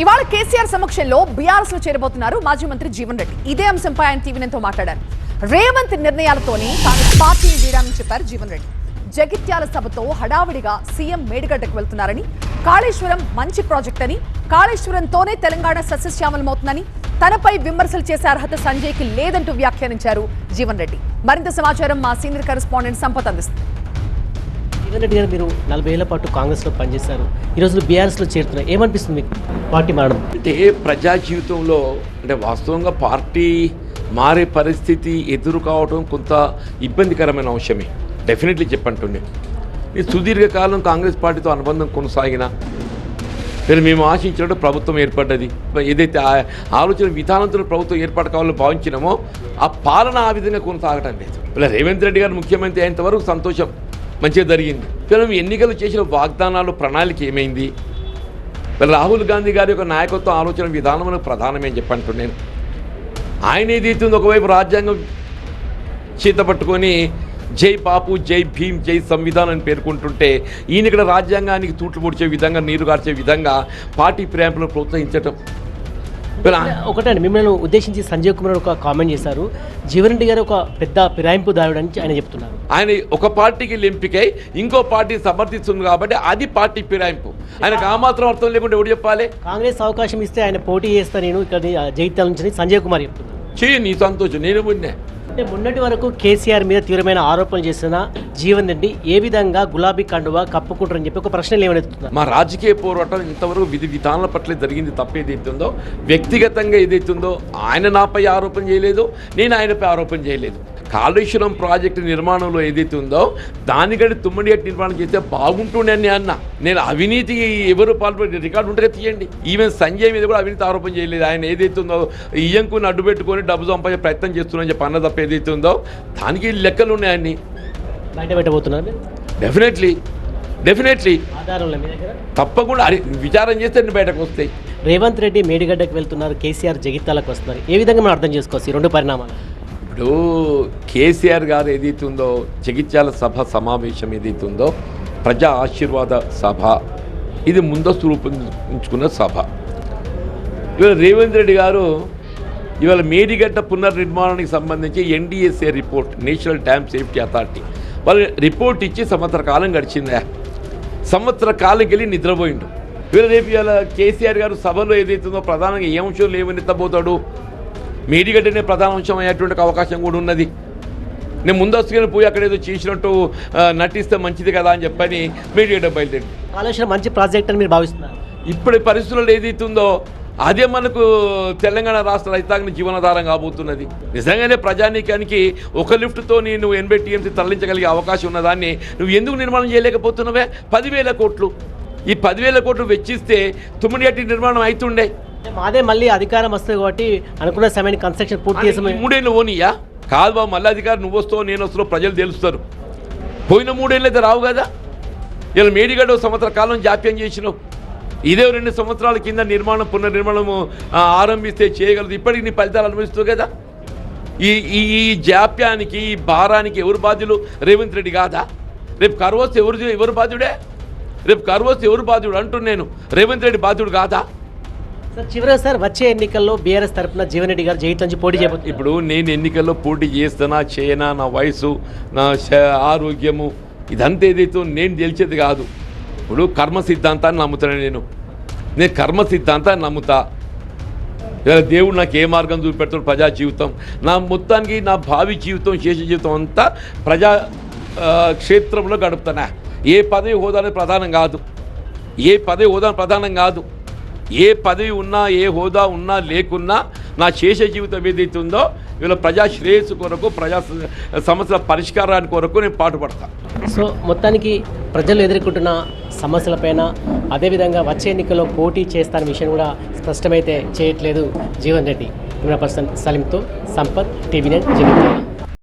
ఇవాళ కేసీఆర్ సమక్షంలో బీఆర్ఎస్ లో చేరబోతున్నారు మాజీ మంత్రి జీవన్ రెడ్డి. ఇదే అంశంపై ఆయన టీవీతో మాట్లాడారు. రేవంత్ నిర్ణయాలతోనే తాను పార్టీని వీడానని చెప్పారు జీవన్ రెడ్డి. జగిత్యాల సభతో హడావిడిగా సీఎం మేడిగడ్డకు వెళ్తున్నారని, కాళేశ్వరం మంచి ప్రాజెక్ట్ అని, కాళేశ్వరంతోనే తెలంగాణ సస్యశ్యామలమవుతుందని, తనపై విమర్శలు చేసే అర్హత సంజయ్కి లేదంటూ వ్యాఖ్యానించారు జీవన్ రెడ్డి. మరింత సమాచారం మా సీనియర్ కరెస్పాండెంట్ సంపత్ అందిస్తారు. జీవన్ రెడ్డి గారు, మీరు 40 ఏళ్ల పాటు కాంగ్రెస్లో పనిచేశారు, ఈరోజు బీఆర్ఎస్లో చేరుతున్నారు, ఏమనిపిస్తుంది మీకు పార్టీ మారడం? అంటే ప్రజా జీవితంలో అంటే వాస్తవంగా పార్టీ మారే పరిస్థితి ఎదురు కావడం కొంత ఇబ్బందికరమైన అంశమే. డెఫినెట్లీ చెప్పంటుండే నేను సుదీర్ఘకాలం కాంగ్రెస్ పార్టీతో అనుబంధం కొనసాగిన మేము ఆశించినట్టు ప్రభుత్వం ఏర్పడ్డది. ఏదైతే ఆలోచన విధానంతో ప్రభుత్వం ఏర్పాటు కావాలని భావించినామో ఆ పాలన ఆ విధంగా కొనసాగటం లేదు. ఇలా రేవంత్ రెడ్డి గారు ముఖ్యమంత్రి అయినంతవరకు సంతోషం, మంచిగా జరిగింది. మనం ఎన్నికలు చేసిన వాగ్దానాలు ప్రణాళిక ఏమైంది? రాహుల్ గాంధీ గారి యొక్క నాయకత్వం ఆలోచన విధానం మనకు ప్రధానమే అని చెప్పంటున్నాను. ఆయన ఏదైతుందో ఒకవైపు రాజ్యాంగం చేత పట్టుకొని జై బాపు, జై భీమ్, జై సంవిధానం అని పేర్కొంటుంటే ఈయన ఇక్కడ రాజ్యాంగానికి తూట్లు పొడిచే విధంగా, నీరు కార్చే విధంగా పార్టీ ప్రేమను ప్రోత్సహించటం. ఒకటండి, మిమ్మల్ని ఉద్దేశించి సంజయ్ కుమార్ ఒక కామెంట్ చేశారు, జీవన్ రెడ్డి గారు ఒక పెద్ద ఫిరాయింపుదారుడు అని ఆయన చెప్తున్నారు. ఆయన ఒక పార్టీకి ఎంపికై ఇంకో పార్టీ సమర్థిస్తుంది కాబట్టి అది పార్టీ ఫిరాయింపు. ఆయనకు ఆ మాత్రం అర్థం లేకుండా ఎవరు చెప్పాలి? కాంగ్రెస్ అవకాశం ఇస్తే ఆయన పోటీ చేస్తా నేను ఇక్కడ జగిత్యాల నుంచి సంజయ్ కుమార్ చెప్తున్నారు. చెయ్యి, నీ సంతోషం, నేను విన్నా. అంటే మొన్నటి వరకు కేసీఆర్ మీద తీవ్రమైన ఆరోపణలు చేసిన జీవన్ రెడ్డి ఏ విధంగా గులాబీ కండువా కప్పుకుంటారని చెప్పి ఒక ప్రశ్నలు ఏమవుతున్నారు? మా రాజకీయ పోరాటం ఇంతవరకు విధి విధానాల పట్ల జరిగింది తప్ప ఏదైతుందో, వ్యక్తిగతంగా ఏదైతుందో ఆయన నాపై ఆరోపణ చేయలేదు, నేను ఆయనపై ఆరోపణ చేయలేదు. కాళేశ్వరం ప్రాజెక్టు నిర్మాణంలో ఏదైతే ఉందో దానికంటే తుమ్మడిగట్టు నిర్మాణం చేస్తే బాగుంటుండే అని అన్న. నేను అవినీతికి ఎవరు పాల్పడి రికార్డు ఉంటే తీయండి. ఈవెన్ సంజయ్ మీద కూడా అవినీతి ఆరోపణ చేయలేదు. ఆయన ఏదైతే ఉందో ఇయ్యంకుని అడ్డు పెట్టుకొని డబ్బు సంపాదించే ప్రయత్నం చేస్తున్నారని చెప్పి అన్న తప్ప ఏదైతే ఉందో దానికి లెక్కలు ఉన్నాయని బయట పెట్టబోతున్నారు. డెఫినెట్లీ తప్పకుండా విచారం చేస్తే బయటకు వస్తాయి. రేవంత్ రెడ్డి మేడిగడ్డకు వెళ్తున్నారు, కేసీఆర్ జగిత్యాలకు వస్తున్నారు, ఏ విధంగా మనం అర్థం చేసుకోవచ్చు ఈ రెండు పరిణామాలు? ఇప్పుడు కేసీఆర్ గారు ఏదైతే ఉందో జగిత్యాల సభ సమావేశం ఏదైతే ఉందో ప్రజా ఆశీర్వాద సభ, ఇది ముందస్తు రూపొందించుకున్న సభ. ఇవాళ రేవంత్ రెడ్డి గారు ఇవాళ మేడిగడ్డ పునర్నిర్మాణానికి సంబంధించి NDSA report, national dam safety authority వాళ్ళు రిపోర్ట్ ఇచ్చి సంవత్సర కాలం గడిచిందా, సంవత్సర కాలంకి వెళ్ళి నిద్రపోయిండు. ఇవాళ రేపు ఇవాళ కేసీఆర్ గారు సభలో ఏదైతుందో ప్రధానంగా ఏ అంశం లేవనెత్తబోతాడు, మేడిగడ్డనే ప్రధాన అంశం అయ్యేటువంటి అవకాశం కూడా ఉన్నది. నేను ముందస్తుగానే పోయి అక్కడ ఏదో చేసినట్టు నటిస్తే మంచిది కదా అని చెప్పని మేడిగడ్డ బయలుదేరి. కాళేశ్వరం మంచి ప్రాజెక్ట్ అని మీరు భావిస్తున్నారు? ఇప్పుడు పరిస్థితుల్లో ఏదైతుందో అదే మనకు తెలంగాణ రాష్ట్ర రైతాంగ జీవనాధారం కాబోతున్నది. నిజంగానే ప్రజానీకానికి ఒక లిఫ్ట్తో నువ్వు 80 TMC తరలించగలిగే అవకాశం ఉన్నదాన్ని నువ్వు ఎందుకు నిర్మాణం చేయలేకపోతున్నావే? 10,000 కోట్లు. ఈ 10,000 కోట్లు వెచ్చిస్తే తుమ్మిడిగట్టి నిర్మాణం అవుతుండే. మాదే మళ్ళీ అధికారం వస్తుంది కాబట్టి అనుకున్న సమయాన్ని కన్స్ట్రక్షన్ పూర్తి చేసి 3 ఏళ్ళు ఓనియా కాదు బాబు, మళ్ళీ అధికారం నువ్వు వస్తావు నేను వస్తావు ప్రజలు తెలుస్తారు. పోయిన 3 ఏళ్ళు అయితే రావు కదా. ఇలా మేడిగడ్డ సంవత్సర కాలం జాప్యం చేసినావు, ఇదే 2 సంవత్సరాల కింద పునర్నిర్మాణము ఆరంభిస్తే చేయగలదు. ఇప్పటికి నీ ఫలితాలు అనుభవిస్తావు కదా. ఈ జాప్యానికి, ఈ భారానికి ఎవరు బాధ్యులు? రేవంత్ రెడ్డి కాదా? రేపు కరువస్తే ఎవరు బాధ్యుడే? రేపు కరువస్తే ఎవరు బాధ్యుడు అంటున్నాను. రేవంత్ రెడ్డి బాధ్యుడు కాదా? సార్ చివరిగా సార్, వచ్చే ఎన్నికల్లో బీఆర్ఎస్ తరఫున జీవన్ రెడ్డి గారు జగిత్యాల నుంచి పోటీ చేయబోతున్నారు. ఇప్పుడు నేను ఎన్నికల్లో పోటీ చేస్తానా చేయనా, నా వయసు, నా ఆరోగ్యము, ఇదంతా ఏదైతే నేను గెలిచేది కాదు. ఇప్పుడు కర్మ సిద్ధాంతాన్ని నమ్ముతాను. నేను కర్మ సిద్ధాంతాన్ని నమ్ముతా. దేవుడు నాకు ఏ మార్గం చూపెడతాడు? ప్రజా జీవితం. నా మొత్తానికి నా భావి జీవితం, శేష జీవితం అంతా ప్రజా క్షేత్రంలో గడుపుతానా. ఏ పదవి హోదా ప్రధానం కాదు, ఏ పదవి హోదా ప్రధానం కాదు. ఏ పదవి ఉన్నా, ఏ హోదా ఉన్నా లేకున్నా నా శేష జీవితం ఏదైతే ఉందో వీళ్ళ ప్రజా శ్రేయస్సు కొరకు, ప్రజా సమస్యల పరిష్కారానికి కొరకు నేను పాటుపడతాను. సో మొత్తానికి ప్రజలు ఎదుర్కొంటున్న సమస్యలపైన, అదేవిధంగా వచ్చే ఎన్నికల్లో పోటీ చేస్తారనే విషయం కూడా స్పష్టమైతే చేయట్లేదు జీవన్ రెడ్డి. కెమెరా పర్సన్ సలీంతో సంపత్, TV9 జగిత్యాల.